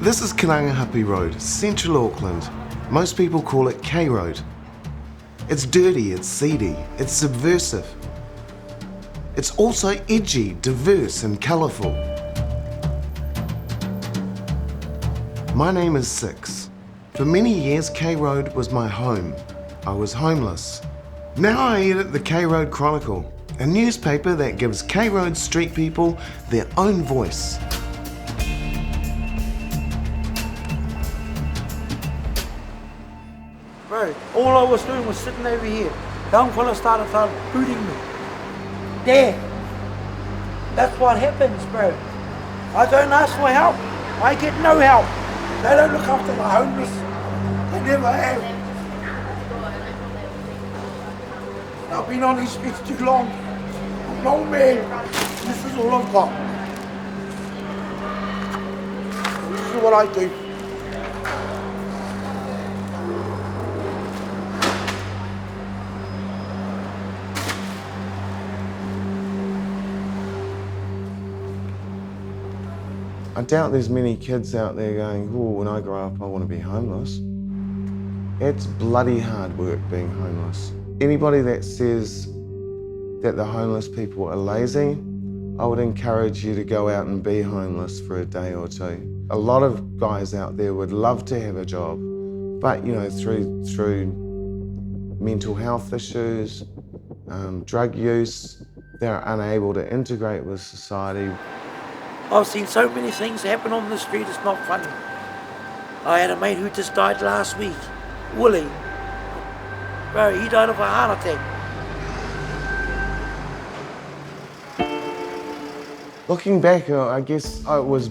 This is Kanangahape Road, central Auckland. Most people call it K Road. It's dirty, it's seedy, it's subversive. It's also edgy, diverse and colourful. My name is Six. For many years, K Road was my home. I was homeless. Now I edit the K Road Chronicle, a newspaper that gives K Road street people their own voice. Bro, all I was doing was sitting over here. Young fella started booting me. There. That's what happens, bro. I don't ask for help. I get no help. They don't look after the homeless. They never have. I've been on these streets too long. I'm an old man. This is all I've got. This is what I do. I doubt there's many kids out there going, oh, when I grow up I want to be homeless. It's bloody hard work being homeless. Anybody that says that the homeless people are lazy, I would encourage you to go out and be homeless for a day or two. A lot of guys out there would love to have a job, but you know, through mental health issues, drug use, they're unable to integrate with society. I've seen so many things happen on the street, it's not funny. I had a mate who just died last week, Willie. Bro, he died of a heart attack. Looking back, I guess I was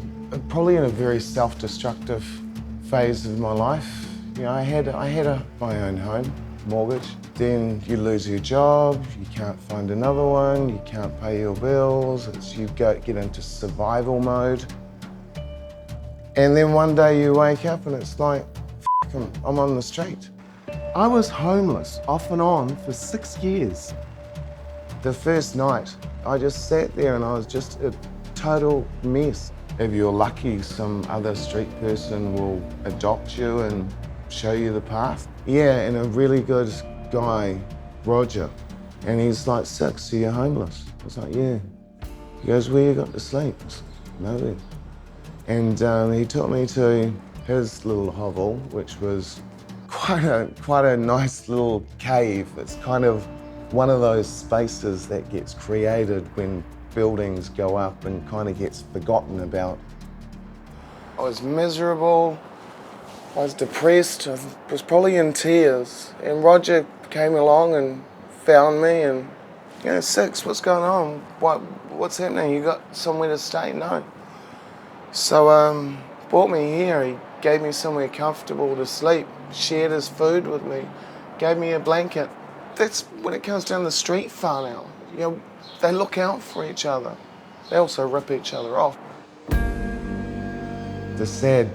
probably in a very self-destructive phase of my life. You know, I had my own home, mortgage. Then you lose your job, you can't find another one, you can't pay your bills, you get into survival mode. And then one day you wake up and it's like, I'm on the street. I was homeless off and on for 6 years. The first night, I just sat there and I was just a total mess. If you're lucky, some other street person will adopt you and show you the path. Yeah, and a really good guy, Roger, and he's like, Six, so you're homeless? I was like, yeah. He goes, where you got to sleep? I was like, nowhere. And he took me to his little hovel, which was quite a nice little cave. It's kind of one of those spaces that gets created when buildings go up and kind of gets forgotten about. I was miserable, I was depressed, I was probably in tears, and Roger came along and found me and, you know, Six, what's going on? What's happening? You got somewhere to stay? No. So brought me here. He gave me somewhere comfortable to sleep, shared his food with me, gave me a blanket. That's when it comes down the street far now. You know, they look out for each other. They also rip each other off. The sad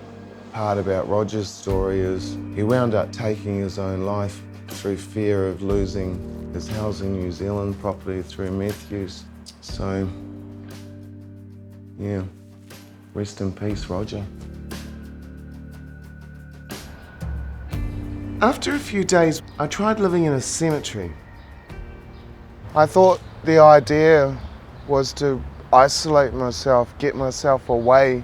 part about Roger's story is he wound up taking his own life through fear of losing his Housing New Zealand property through meth use. So, yeah, rest in peace, Roger. After a few days, I tried living in a cemetery. I thought the idea was to isolate myself, get myself away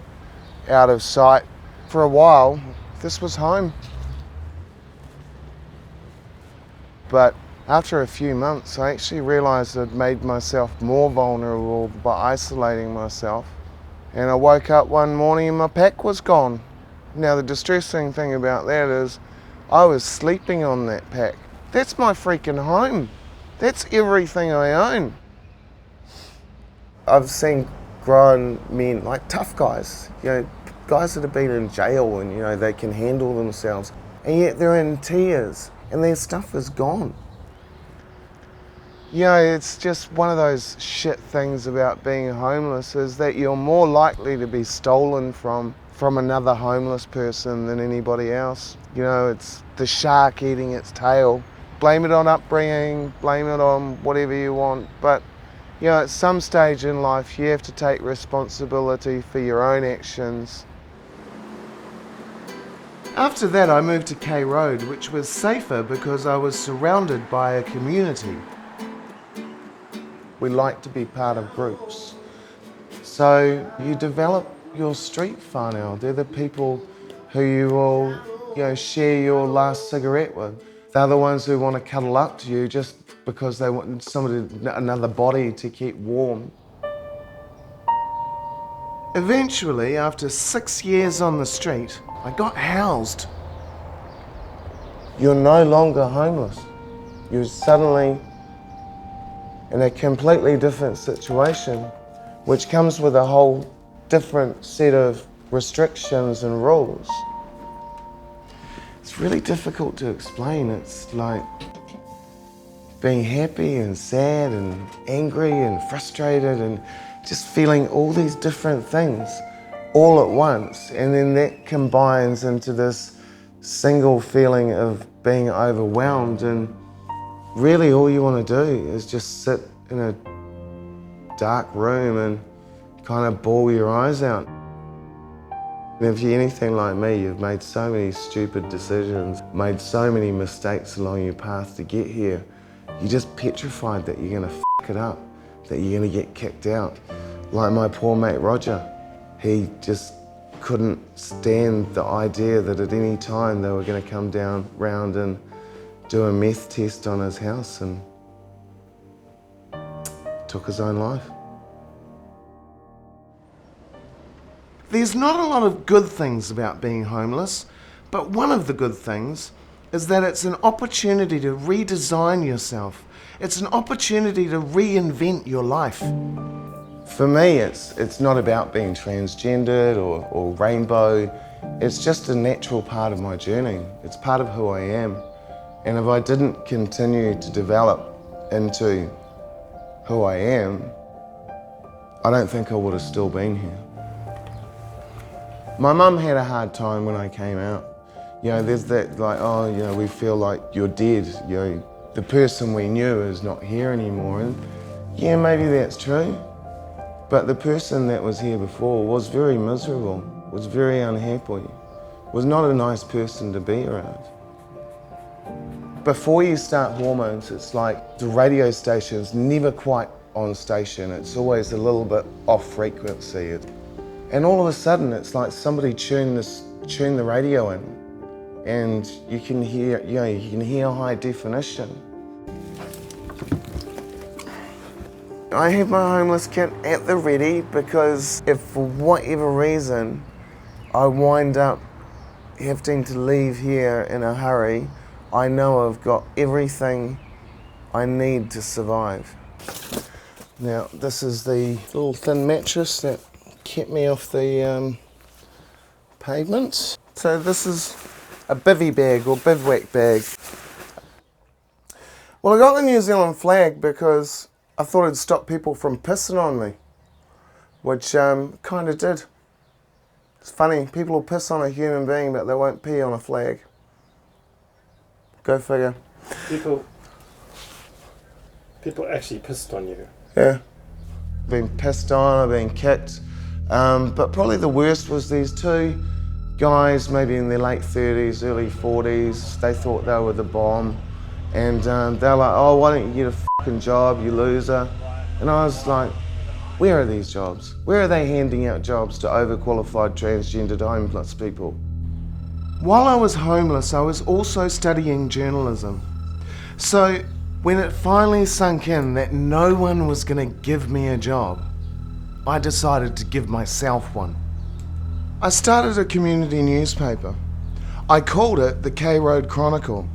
out of sight. For a while, this was home. But after a few months, I actually realised I'd made myself more vulnerable by isolating myself. And I woke up one morning and my pack was gone. Now the distressing thing about that is I was sleeping on that pack. That's my freaking home. That's everything I own. I've seen grown men, like tough guys, you know, guys that have been in jail and, you know, they can handle themselves, and yet they're in tears and their stuff is gone. You know, it's just one of those shit things about being homeless is that you're more likely to be stolen from another homeless person than anybody else. You know, it's the shark eating its tail. Blame it on upbringing, blame it on whatever you want, but you know, at some stage in life you have to take responsibility for your own actions. After that, I moved to K Road, which was safer because I was surrounded by a community. We like to be part of groups. So you develop your street whānau. They're the people who you will share your last cigarette with. They're the ones who want to cuddle up to you just because they want another body to keep warm. Eventually, after 6 years on the street, I got housed. You're no longer homeless. You're suddenly in a completely different situation, which comes with a whole different set of restrictions and rules. It's really difficult to explain. It's like being happy and sad and angry and frustrated and just feeling all these different things all at once, and then that combines into this single feeling of being overwhelmed, and really all you want to do is just sit in a dark room and kind of bawl your eyes out. And if you're anything like me, you've made so many stupid decisions, made so many mistakes along your path to get here, you're just petrified that you're going to f*** it up, that you're going to get kicked out. Like my poor mate Roger, he just couldn't stand the idea that at any time they were going to come down round and do a meth test on his house, and took his own life. There's not a lot of good things about being homeless, but one of the good things is that it's an opportunity to redesign yourself. It's an opportunity to reinvent your life. For me, it's not about being transgendered or rainbow. It's just a natural part of my journey. It's part of who I am. And if I didn't continue to develop into who I am, I don't think I would have still been here. My mum had a hard time when I came out. There's that we feel like you're dead. The person we knew is not here anymore. And yeah, maybe that's true. But the person that was here before was very miserable, was very unhappy, was not a nice person to be around. Before you start hormones, it's like the radio station's never quite on station. It's always a little bit off frequency. And all of a sudden, it's like somebody tuned the radio in, and you can hear high definition. I have my homeless kit at the ready because if for whatever reason I wind up having to leave here in a hurry, I know I've got everything I need to survive. Now, this is the little thin mattress that kept me off the pavement. So this is a bivvy bag or bivouac bag. Well, I got the New Zealand flag because I thought it'd stop people from pissing on me, which kind of did. It's funny, people will piss on a human being, but they won't pee on a flag. Go figure. People actually pissed on you. Yeah. Been pissed on, I've been kicked. But probably the worst was these two guys, maybe in their late 30s, early 40s. They thought they were the bomb. And they're like, oh, why don't you get a fucking job, you loser? And I was like, where are these jobs? Where are they handing out jobs to overqualified transgendered homeless people? While I was homeless, I was also studying journalism. So when it finally sunk in that no one was going to give me a job, I decided to give myself one. I started a community newspaper. I called it the K Road Chronicle.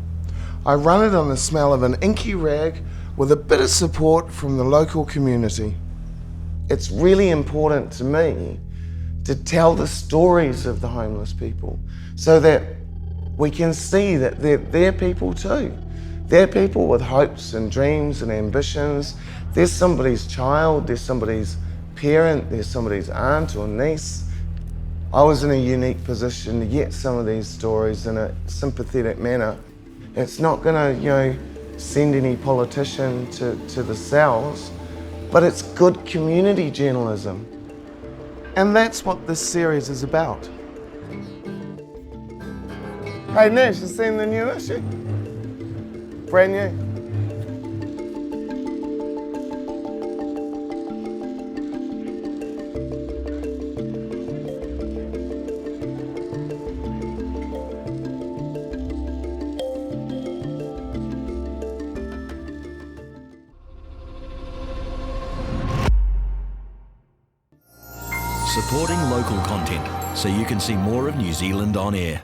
I run it on the smell of an inky rag with a bit of support from the local community. It's really important to me to tell the stories of the homeless people so that we can see that they're people too. They're people with hopes and dreams and ambitions. There's somebody's child, there's somebody's parent, there's somebody's aunt or niece. I was in a unique position to get some of these stories in a sympathetic manner. It's not gonna, send any politician to the cells, but it's good community journalism. And that's what this series is about. Hey Nash, you seen the new issue? Brand new. Supporting local content so you can see more of New Zealand on air.